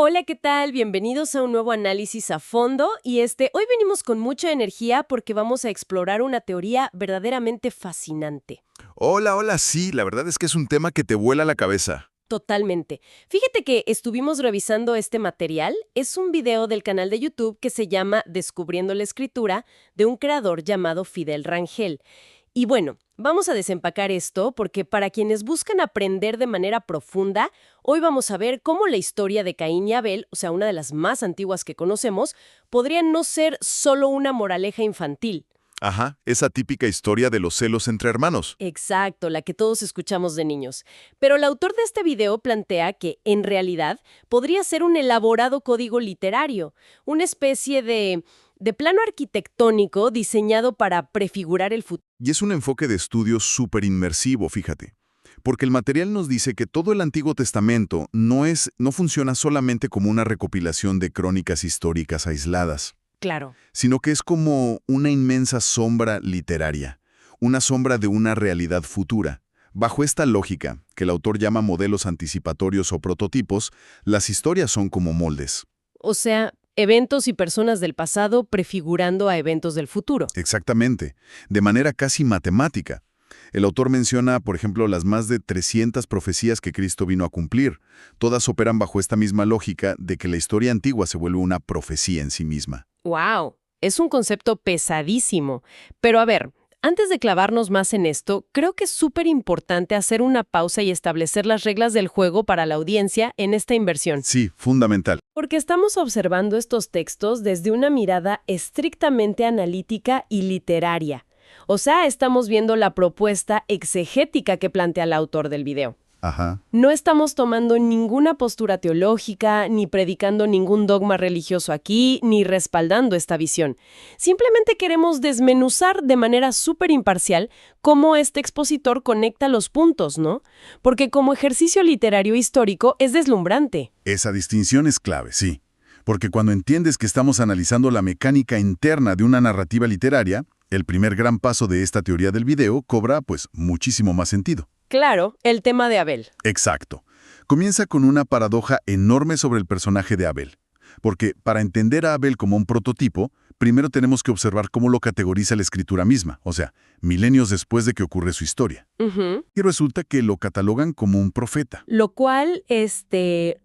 Hola, ¿qué tal? Bienvenidos a un nuevo análisis a fondo y hoy venimos con mucha energía porque vamos a explorar una teoría verdaderamente fascinante. Hola, hola, sí, la verdad es que es un tema que te vuela la cabeza. Totalmente. Fíjate que estuvimos revisando este material. Es un video del canal de YouTube que se llama Descubriendo la Escritura de un creador llamado Fidel Rangel. Y bueno, vamos a desempacar esto porque para quienes buscan aprender de manera profunda, hoy vamos a ver cómo la historia de Caín y Abel, o sea, una de las más antiguas que conocemos, podría no ser solo una moraleja infantil. Ajá, esa típica historia de los celos entre hermanos. Exacto, la que todos escuchamos de niños. Pero el autor de este video plantea que, en realidad, podría ser un elaborado código literario, una especie de plano arquitectónico diseñado para prefigurar el futuro. Y es un enfoque de estudio súper inmersivo, fíjate. Porque el material nos dice que todo el Antiguo Testamento no funciona solamente como una recopilación de crónicas históricas aisladas, Claro. sino que es como una inmensa sombra literaria, una sombra de una realidad futura. Bajo esta lógica, que el autor llama modelos anticipatorios o prototipos, las historias son como moldes. O sea, eventos y personas del pasado prefigurando a eventos del futuro. Exactamente, de manera casi matemática. El autor menciona, por ejemplo, las más de 300 profecías que Cristo vino a cumplir. Todas operan bajo esta misma lógica de que la historia antigua se vuelve una profecía en sí misma. ¡Wow! Es un concepto pesadísimo. Pero a ver, antes de clavarnos más en esto, creo que es súper importante hacer una pausa y establecer las reglas del juego para la audiencia en esta inversión. Sí, fundamental. Porque estamos observando estos textos desde una mirada estrictamente analítica y literaria. O sea, estamos viendo la propuesta exegética que plantea el autor del video. Ajá. No estamos tomando ninguna postura teológica, ni predicando ningún dogma religioso aquí, ni respaldando esta visión. Simplemente queremos desmenuzar de manera súper imparcial cómo este expositor conecta los puntos, ¿no? Porque como ejercicio literario histórico es deslumbrante. Esa distinción es clave, sí. Porque cuando entiendes que estamos analizando la mecánica interna de una narrativa literaria, el primer gran paso de esta teoría del video cobra, pues, muchísimo más sentido. Claro, el tema de Abel. Exacto. Comienza con una paradoja enorme sobre el personaje de Abel. Porque para entender a Abel como un prototipo, primero tenemos que observar cómo lo categoriza la escritura misma, o sea, milenios después de que ocurre su historia. Ujú. Y resulta que lo catalogan como un profeta. Lo cual,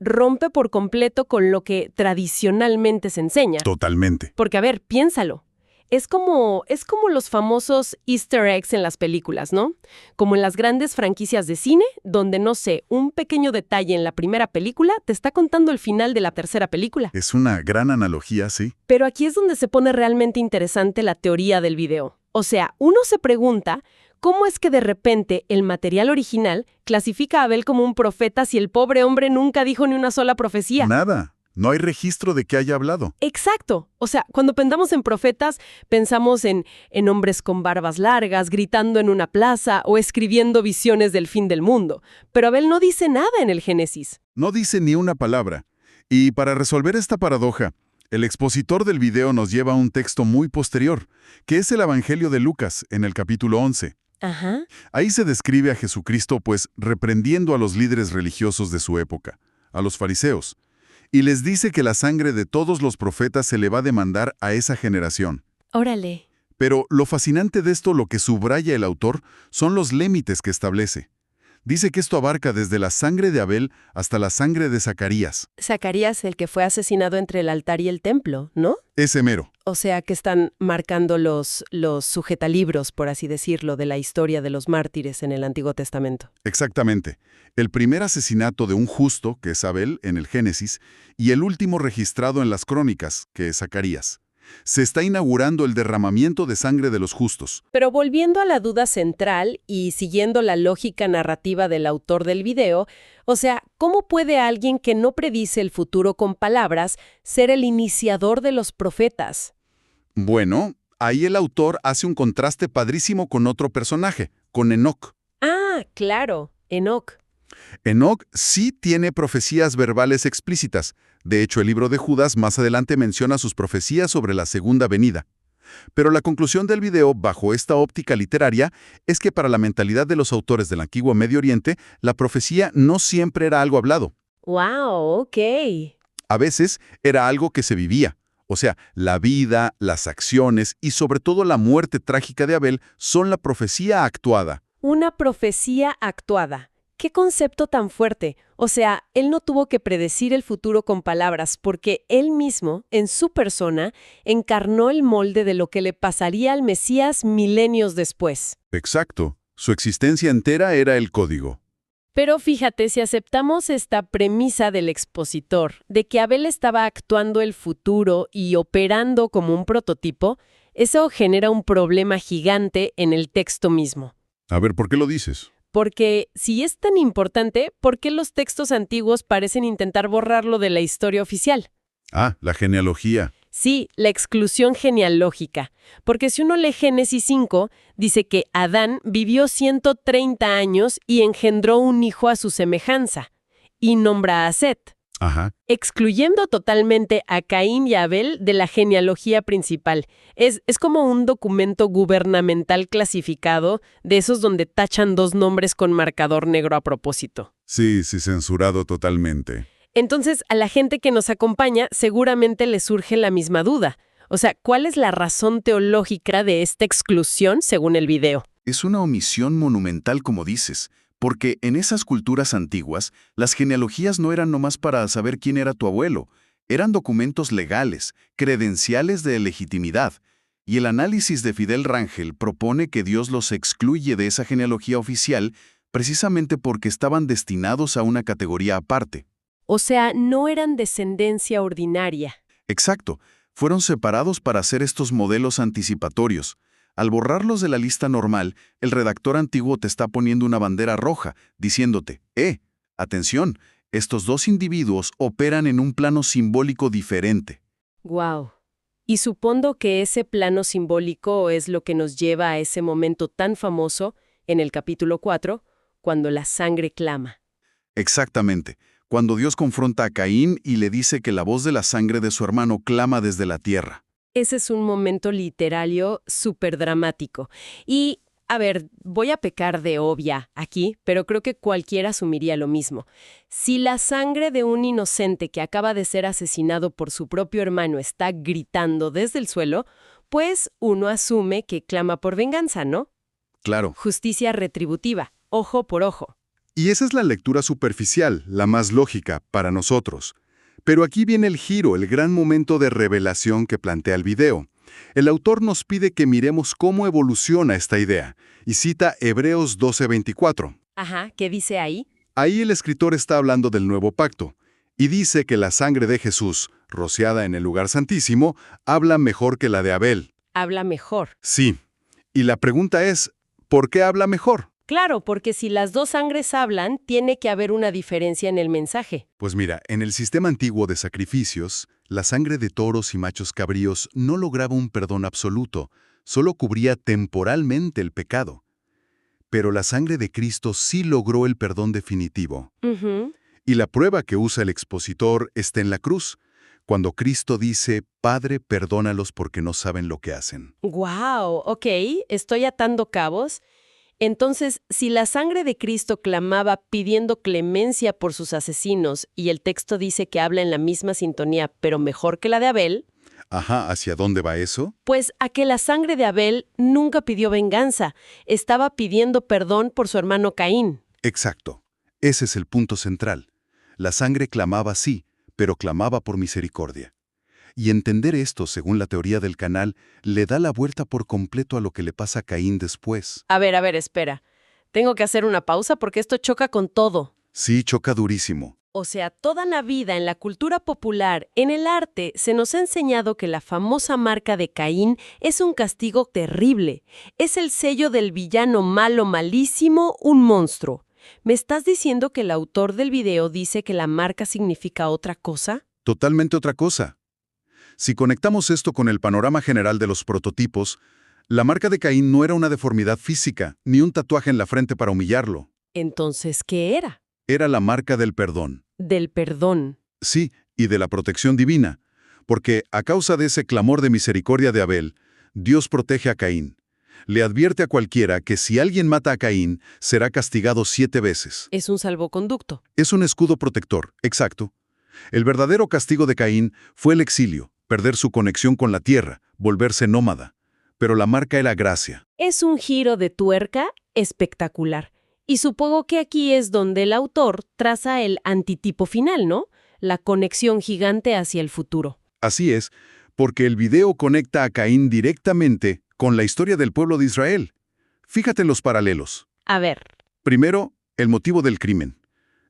rompe por completo con lo que tradicionalmente se enseña. Totalmente. Porque, a ver, piénsalo. Es como los famosos Easter eggs en las películas, ¿no? Como en las grandes franquicias de cine, donde, no sé, un pequeño detalle en la primera película te está contando el final de la tercera película. Es una gran analogía, sí. Pero aquí es donde se pone realmente interesante la teoría del video. O sea, uno se pregunta cómo es que de repente el material original clasifica a Abel como un profeta si el pobre hombre nunca dijo ni una sola profecía. Nada. No hay registro de que haya hablado. Exacto. O sea, cuando pensamos en profetas, pensamos en hombres con barbas largas, gritando en una plaza o escribiendo visiones del fin del mundo. Pero Abel no dice nada en el Génesis. No dice ni una palabra. Y para resolver esta paradoja, el expositor del video nos lleva a un texto muy posterior, que es el Evangelio de Lucas, en el capítulo 11. Ajá. Ahí se describe a Jesucristo, pues, reprendiendo a los líderes religiosos de su época, a los fariseos, y les dice que la sangre de todos los profetas se le va a demandar a esa generación. Órale. Pero lo fascinante de esto, lo que subraya el autor, son los límites que establece. Dice que esto abarca desde la sangre de Abel hasta la sangre de Zacarías. Zacarías, el que fue asesinado entre el altar y el templo, ¿no? Ese mero. O sea que están marcando los sujetalibros, por así decirlo, de la historia de los mártires en el Antiguo Testamento. Exactamente. El primer asesinato de un justo, que es Abel, en el Génesis, y el último registrado en las Crónicas, que es Zacarías. Se está inaugurando el derramamiento de sangre de los justos. Pero volviendo a la duda central y siguiendo la lógica narrativa del autor del video, o sea, ¿cómo puede alguien que no predice el futuro con palabras ser el iniciador de los profetas? Bueno, ahí el autor hace un contraste padrísimo con otro personaje, con Enoc. Ah, claro, Enoc. Enoc sí tiene profecías verbales explícitas. De hecho, el libro de Judas más adelante menciona sus profecías sobre la segunda venida. Pero la conclusión del video, bajo esta óptica literaria, es que para la mentalidad de los autores del antiguo Medio Oriente, la profecía no siempre era algo hablado. Wow, ok. A veces era algo que se vivía. O sea, la vida, las acciones y sobre todo la muerte trágica de Abel son la profecía actuada. Una profecía actuada. ¿Qué concepto tan fuerte? O sea, él no tuvo que predecir el futuro con palabras, porque él mismo, en su persona, encarnó el molde de lo que le pasaría al Mesías milenios después. Exacto. Su existencia entera era el código. Pero fíjate, si aceptamos esta premisa del expositor, de que Abel estaba actuando el futuro y operando como un prototipo, eso genera un problema gigante en el texto mismo. A ver, ¿por qué lo dices? Porque si es tan importante, ¿por qué los textos antiguos parecen intentar borrarlo de la historia oficial? Ah, la genealogía. Sí, la exclusión genealógica. Porque si uno lee Génesis 5, dice que Adán vivió 130 años y engendró un hijo a su semejanza, y nombra a Set, Ajá. excluyendo totalmente a Caín y a Abel de la genealogía principal. Es como un documento gubernamental clasificado, de esos donde tachan dos nombres con marcador negro a propósito. Sí, censurado totalmente. Entonces, a la gente que nos acompaña seguramente le surge la misma duda. O sea, ¿cuál es la razón teológica de esta exclusión según el video? Es una omisión monumental, como dices, porque en esas culturas antiguas, las genealogías no eran nomás para saber quién era tu abuelo, eran documentos legales, credenciales de legitimidad, y el análisis de Fidel Rangel propone que Dios los excluye de esa genealogía oficial precisamente porque estaban destinados a una categoría aparte. O sea, no eran descendencia ordinaria. Exacto, fueron separados para hacer estos modelos anticipatorios. Al borrarlos de la lista normal, el redactor antiguo te está poniendo una bandera roja, diciéndote, atención, estos dos individuos operan en un plano simbólico diferente. Wow. Y supongo que ese plano simbólico es lo que nos lleva a ese momento tan famoso en el capítulo 4, cuando la sangre clama. Exactamente, cuando Dios confronta a Caín y le dice que la voz de la sangre de su hermano clama desde la tierra. Ese es un momento literario súper dramático. Y, a ver, voy a pecar de obvia aquí, pero creo que cualquiera asumiría lo mismo. Si la sangre de un inocente que acaba de ser asesinado por su propio hermano está gritando desde el suelo, pues uno asume que clama por venganza, ¿no? Claro. Justicia retributiva, ojo por ojo. Y esa es la lectura superficial, la más lógica, para nosotros. Pero aquí viene el giro, el gran momento de revelación que plantea el video. El autor nos pide que miremos cómo evoluciona esta idea, y cita Hebreos 12:24. Ajá, ¿qué dice ahí? Ahí el escritor está hablando del nuevo pacto, y dice que la sangre de Jesús, rociada en el lugar santísimo, habla mejor que la de Abel. Habla mejor. Sí, y la pregunta es, ¿por qué habla mejor? Claro, porque si las dos sangres hablan, tiene que haber una diferencia en el mensaje. Pues mira, en el sistema antiguo de sacrificios, la sangre de toros y machos cabríos no lograba un perdón absoluto, solo cubría temporalmente el pecado. Pero la sangre de Cristo sí logró el perdón definitivo. Y la prueba que usa el expositor está en la cruz, cuando Cristo dice, Padre, perdónalos porque no saben lo que hacen. ¡Guau! Ok, estoy atando cabos. Entonces, si la sangre de Cristo clamaba pidiendo clemencia por sus asesinos y el texto dice que habla en la misma sintonía, pero mejor que la de Abel, Ajá, ¿hacia dónde va eso? pues a que la sangre de Abel nunca pidió venganza, estaba pidiendo perdón por su hermano Caín. Exacto. Ese es el punto central. La sangre clamaba sí, pero clamaba por misericordia. Y entender esto, según la teoría del canal, le da la vuelta por completo a lo que le pasa a Caín después. A ver, espera. Tengo que hacer una pausa porque esto choca con todo. Sí, choca durísimo. O sea, toda la vida en la cultura popular, en el arte, se nos ha enseñado que la famosa marca de Caín es un castigo terrible. Es el sello del villano malo, malísimo, un monstruo. ¿Me estás diciendo que el autor del video dice que la marca significa otra cosa? Totalmente otra cosa. Si conectamos esto con el panorama general de los prototipos, la marca de Caín no era una deformidad física, ni un tatuaje en la frente para humillarlo. Entonces, ¿qué era? Era la marca del perdón. Del perdón. Sí, y de la protección divina, porque a causa de ese clamor de misericordia de Abel, Dios protege a Caín. Le advierte a cualquiera que si alguien mata a Caín, será castigado 7 veces. Es un salvoconducto. Es un escudo protector, exacto. El verdadero castigo de Caín fue el exilio, perder su conexión con la tierra, volverse nómada. Pero la marca era gracia. Es un giro de tuerca espectacular. Y supongo que aquí es donde el autor traza el antitipo final, ¿no? La conexión gigante hacia el futuro. Así es, porque el video conecta a Caín directamente con la historia del pueblo de Israel. Fíjate en los paralelos. A ver, Primero, el motivo del crimen.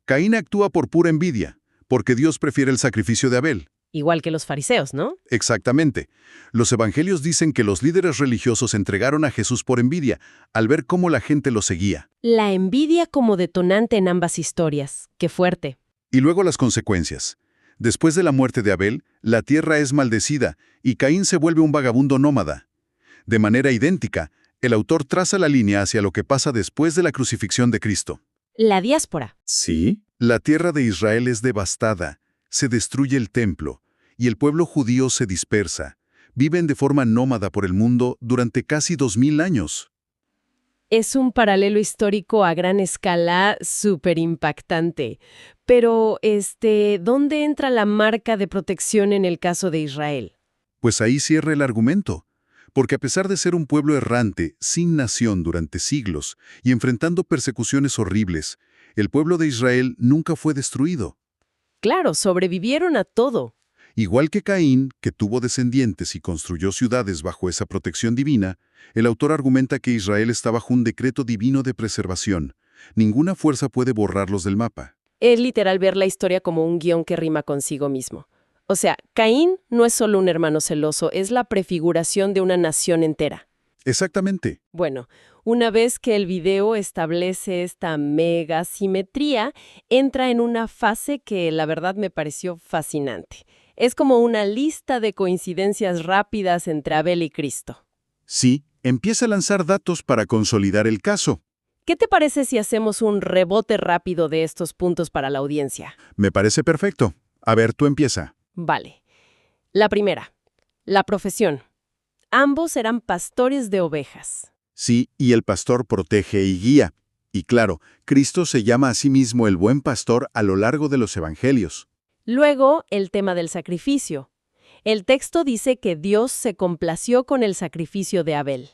Caín actúa por pura envidia, porque Dios prefiere el sacrificio de Abel. igual que los fariseos, ¿no? Exactamente. Los evangelios dicen que los líderes religiosos entregaron a Jesús por envidia, al ver cómo la gente lo seguía. La envidia como detonante en ambas historias. Qué fuerte. Y luego las consecuencias. Después de la muerte de Abel, la tierra es maldecida y Caín se vuelve un vagabundo nómada. De manera idéntica, el autor traza la línea hacia lo que pasa después de la crucifixión de Cristo. La diáspora. ¿Sí? La tierra de Israel es devastada, se destruye el templo, y el pueblo judío se dispersa. Viven de forma nómada por el mundo durante casi 2000 años. Es un paralelo histórico a gran escala súper impactante. Pero, ¿dónde entra la marca de protección en el caso de Israel? Pues ahí cierra el argumento. Porque a pesar de ser un pueblo errante, sin nación durante siglos y enfrentando persecuciones horribles, el pueblo de Israel nunca fue destruido. Claro, sobrevivieron a todo. Igual que Caín, que tuvo descendientes y construyó ciudades bajo esa protección divina, el autor argumenta que Israel está bajo un decreto divino de preservación. Ninguna fuerza puede borrarlos del mapa. Es literal ver la historia como un guión que rima consigo mismo. O sea, Caín no es solo un hermano celoso, es la prefiguración de una nación entera. Exactamente. Bueno, una vez que el video establece esta mega simetría, entra en una fase que la verdad me pareció fascinante. Es como una lista de coincidencias rápidas entre Abel y Cristo. Sí, empieza a lanzar datos para consolidar el caso. ¿Qué te parece si hacemos un rebote rápido de estos puntos para la audiencia? Me parece perfecto. A ver, tú empieza. Vale. La primera, la profesión. Ambos eran pastores de ovejas. Sí, y el pastor protege y guía. Y claro, Cristo se llama a sí mismo el buen pastor a lo largo de los evangelios. Luego, el tema del sacrificio. El texto dice que Dios se complació con el sacrificio de Abel.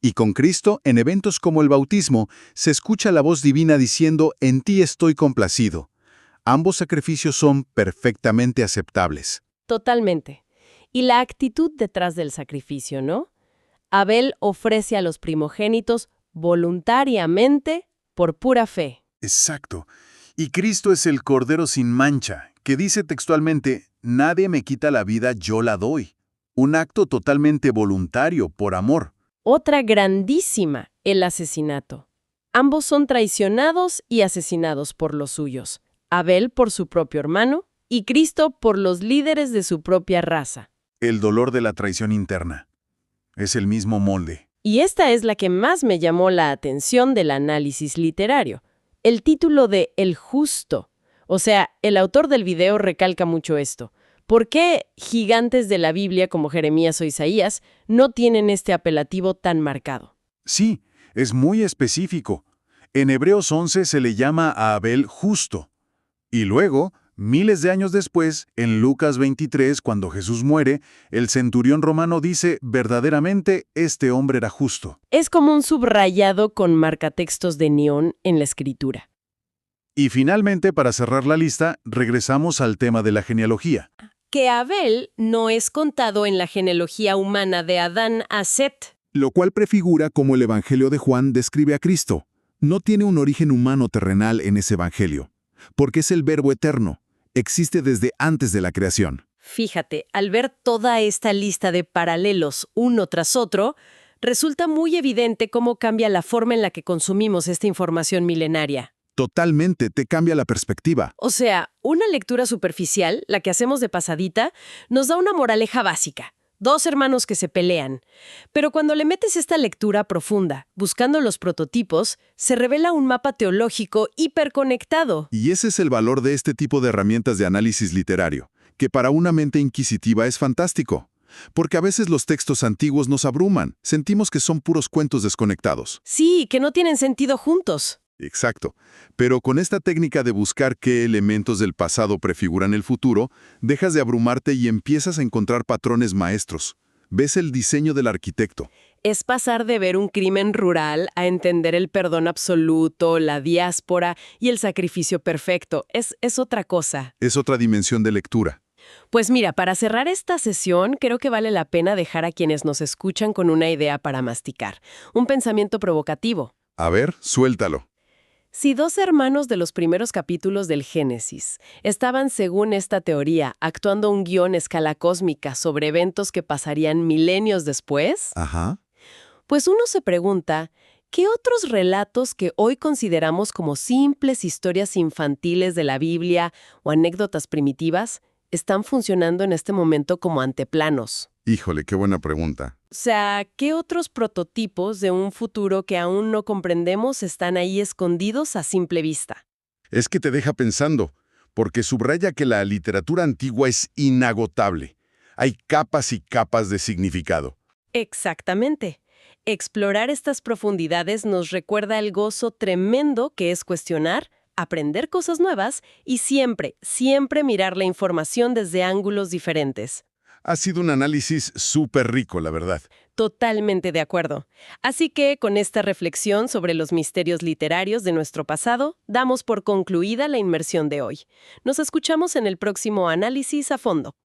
Y con Cristo, en eventos como el bautismo, se escucha la voz divina diciendo, «En ti estoy complacido». Ambos sacrificios son perfectamente aceptables. Totalmente. Y la actitud detrás del sacrificio, ¿no? Abel ofrece a los primogénitos voluntariamente por pura fe. Exacto. Y Cristo es el Cordero sin mancha, que dice textualmente, «Nadie me quita la vida, yo la doy». Un acto totalmente voluntario, por amor. Otra grandísima, el asesinato. Ambos son traicionados y asesinados por los suyos. Abel por su propio hermano y Cristo por los líderes de su propia raza. El dolor de la traición interna. Es el mismo molde. Y esta es la que más me llamó la atención del análisis literario. El título de El Justo. O sea, el autor del video recalca mucho esto. ¿Por qué gigantes de la Biblia como Jeremías o Isaías no tienen este apelativo tan marcado? Sí, es muy específico. En Hebreos 11 se le llama a Abel justo. Y luego, miles de años después, en Lucas 23, cuando Jesús muere, el centurión romano dice, verdaderamente, este hombre era justo. Es como un subrayado con marcatextos de neón en la escritura. Y finalmente, para cerrar la lista, regresamos al tema de la genealogía. Que Abel no es contado en la genealogía humana de Adán a Set. Lo cual prefigura cómo el Evangelio de Juan describe a Cristo. No tiene un origen humano terrenal en ese Evangelio, porque es el Verbo eterno. Existe desde antes de la creación. Fíjate, al ver toda esta lista de paralelos uno tras otro, resulta muy evidente cómo cambia la forma en la que consumimos esta información milenaria. Totalmente te cambia la perspectiva. O sea, una lectura superficial, la que hacemos de pasadita, nos da una moraleja básica. Dos hermanos que se pelean. Pero cuando le metes esta lectura profunda, buscando los prototipos, se revela un mapa teológico hiperconectado. Y ese es el valor de este tipo de herramientas de análisis literario, que para una mente inquisitiva es fantástico. Porque a veces los textos antiguos nos abruman, sentimos que son puros cuentos desconectados. Sí, que no tienen sentido juntos. Exacto. Pero con esta técnica de buscar qué elementos del pasado prefiguran el futuro, dejas de abrumarte y empiezas a encontrar patrones maestros. Ves el diseño del arquitecto. Es pasar de ver un crimen rural a entender el perdón absoluto, la diáspora y el sacrificio perfecto. Es otra cosa. Es otra dimensión de lectura. Pues mira, para cerrar esta sesión, creo que vale la pena dejar a quienes nos escuchan con una idea para masticar. Un pensamiento provocativo. A ver, suéltalo. Si dos hermanos de los primeros capítulos del Génesis estaban, según esta teoría, actuando un guión a escala cósmica sobre eventos que pasarían milenios después, Ajá. pues uno se pregunta, ¿qué otros relatos que hoy consideramos como simples historias infantiles de la Biblia o anécdotas primitivas están funcionando en este momento como anteplanos? Híjole, qué buena pregunta. O sea, ¿qué otros prototipos de un futuro que aún no comprendemos están ahí escondidos a simple vista? Es que te deja pensando, porque subraya que la literatura antigua es inagotable. Hay capas y capas de significado. Exactamente. Explorar estas profundidades nos recuerda el gozo tremendo que es cuestionar, aprender cosas nuevas y siempre, siempre mirar la información desde ángulos diferentes. Ha sido un análisis súper rico, la verdad. Totalmente de acuerdo. Así que, con esta reflexión sobre los misterios literarios de nuestro pasado, damos por concluida la inmersión de hoy. Nos escuchamos en el próximo análisis a fondo.